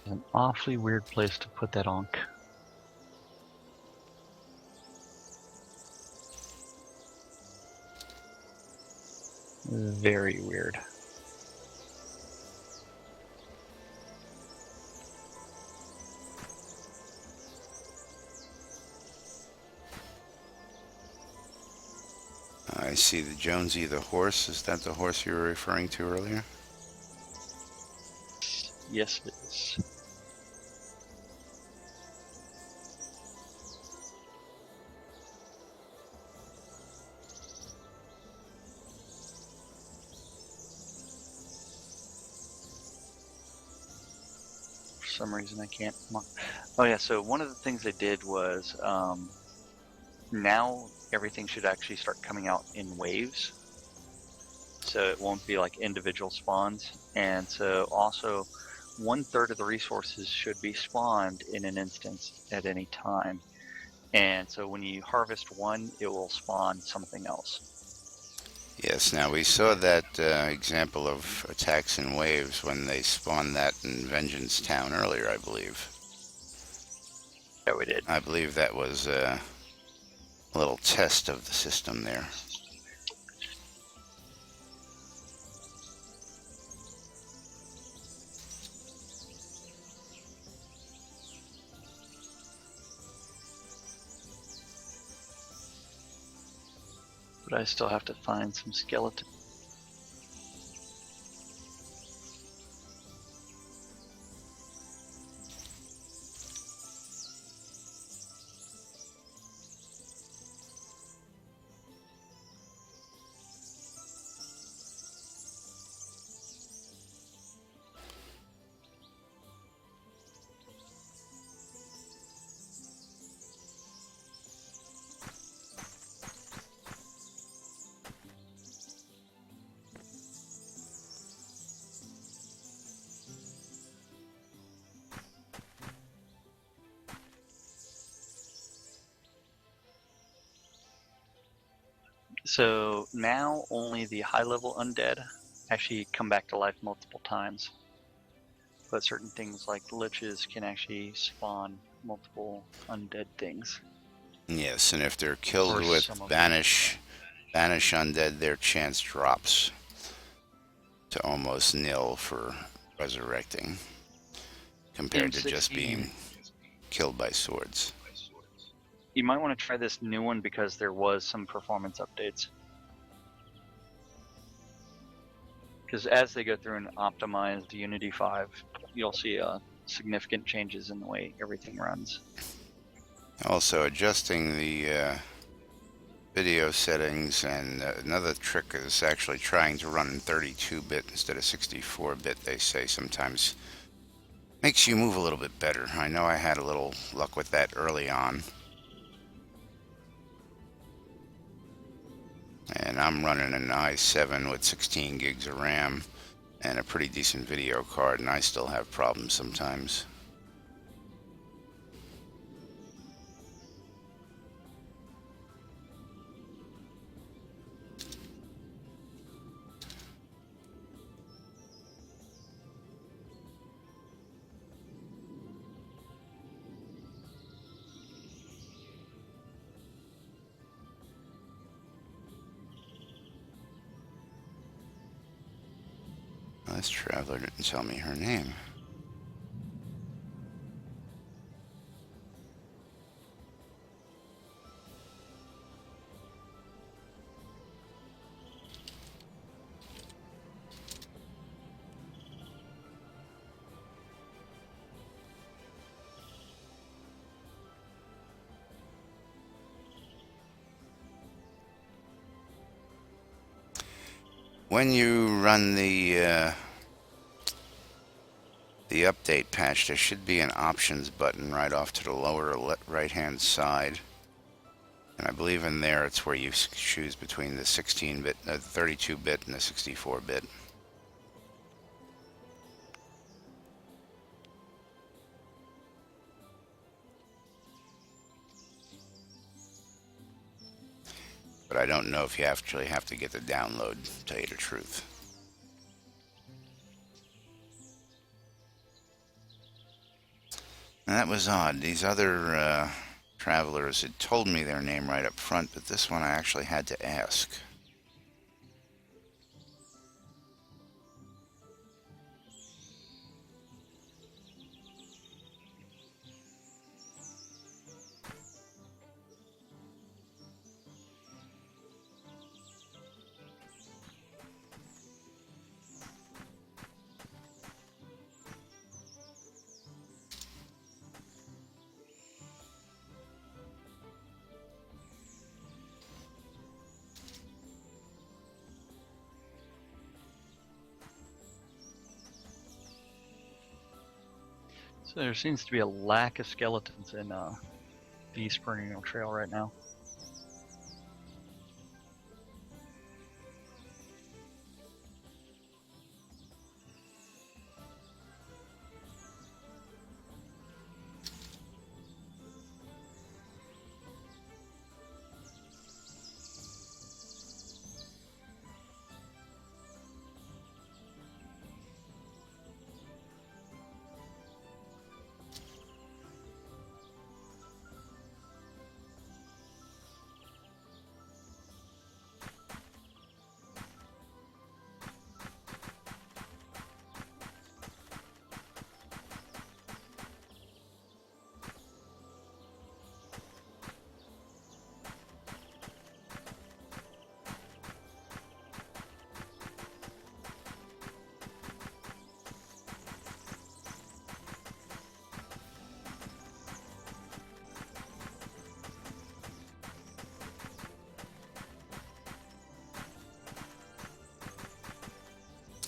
An awfully weird place to put that onk. Very weird. I see the Jonesy the horse. Is that the horse you were referring to earlier? Yes, it is. For some reason I can't. Oh yeah, so one of the things they did was now everything should actually start coming out in waves. So it won't be like individual spawns. And so also 1/3 of the resources should be spawned in an instance at any time. And so when you harvest one, it will spawn something else. Yes, now we saw that example of attacks in waves when they spawned that in Vengeance Town earlier, I believe. Yeah, we did. I believe that was a little test of the system there. But I still have to find some skeletons. So now only the high-level undead actually come back to life multiple times. But certain things like liches can actually spawn multiple undead things. Yes, and if they're killed Or with some of them. banish undead, their chance drops to almost nil for resurrecting, compared to just being killed by swords. You might want to try this new one because there was some performance updates. Because as they go through and optimize the Unity 5, you'll see significant changes in the way everything runs. Also, adjusting the video settings, and another trick is actually trying to run in 32-bit instead of 64-bit, they say sometimes makes you move a little bit better. I know I had a little luck with that early on. And I'm running an i7 with 16 gigs of RAM and a pretty decent video card, and I still have problems sometimes. This traveler didn't tell me her name. When you run the update patch, there should be an options button right off to the lower right hand side, and I believe in there it's where you choose between the 16-bit, 32-bit, and the 64-bit. But I don't know if you actually have to get the download, to tell you the truth. And that was odd. These other travelers had told me their name right up front, but this one I actually had to ask. So there seems to be a lack of skeletons in the East Perennial Trail right now.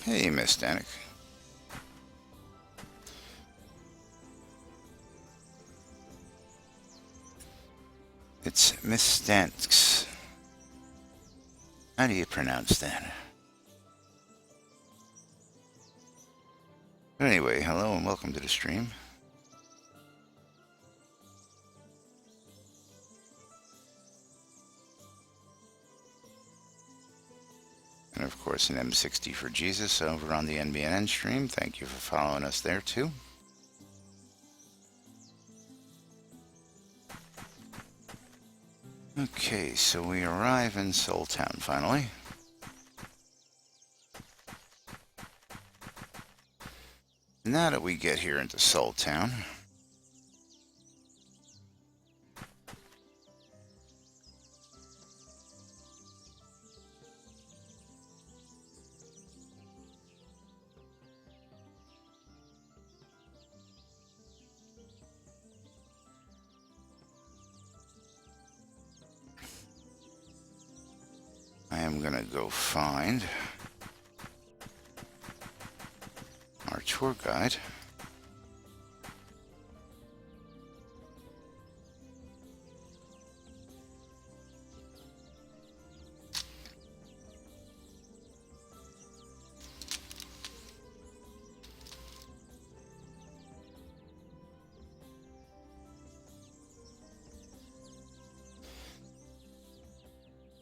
Hey, Miss Danik. It's Miss Stanks. How do you pronounce that? But anyway, hello and welcome to the stream. And of course, an M60 for Jesus over on the NBNN stream. Thank you for following us there too. Okay, so we arrive in Soul Town finally. Now that we get here into Soul Town, I am gonna go find our tour guide.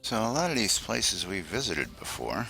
So a lot of these places we've visited before.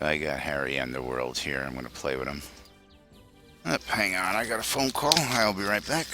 I got Harry Underworld here. I'm going to play with him. Hang on, I got a phone call. I'll be right back.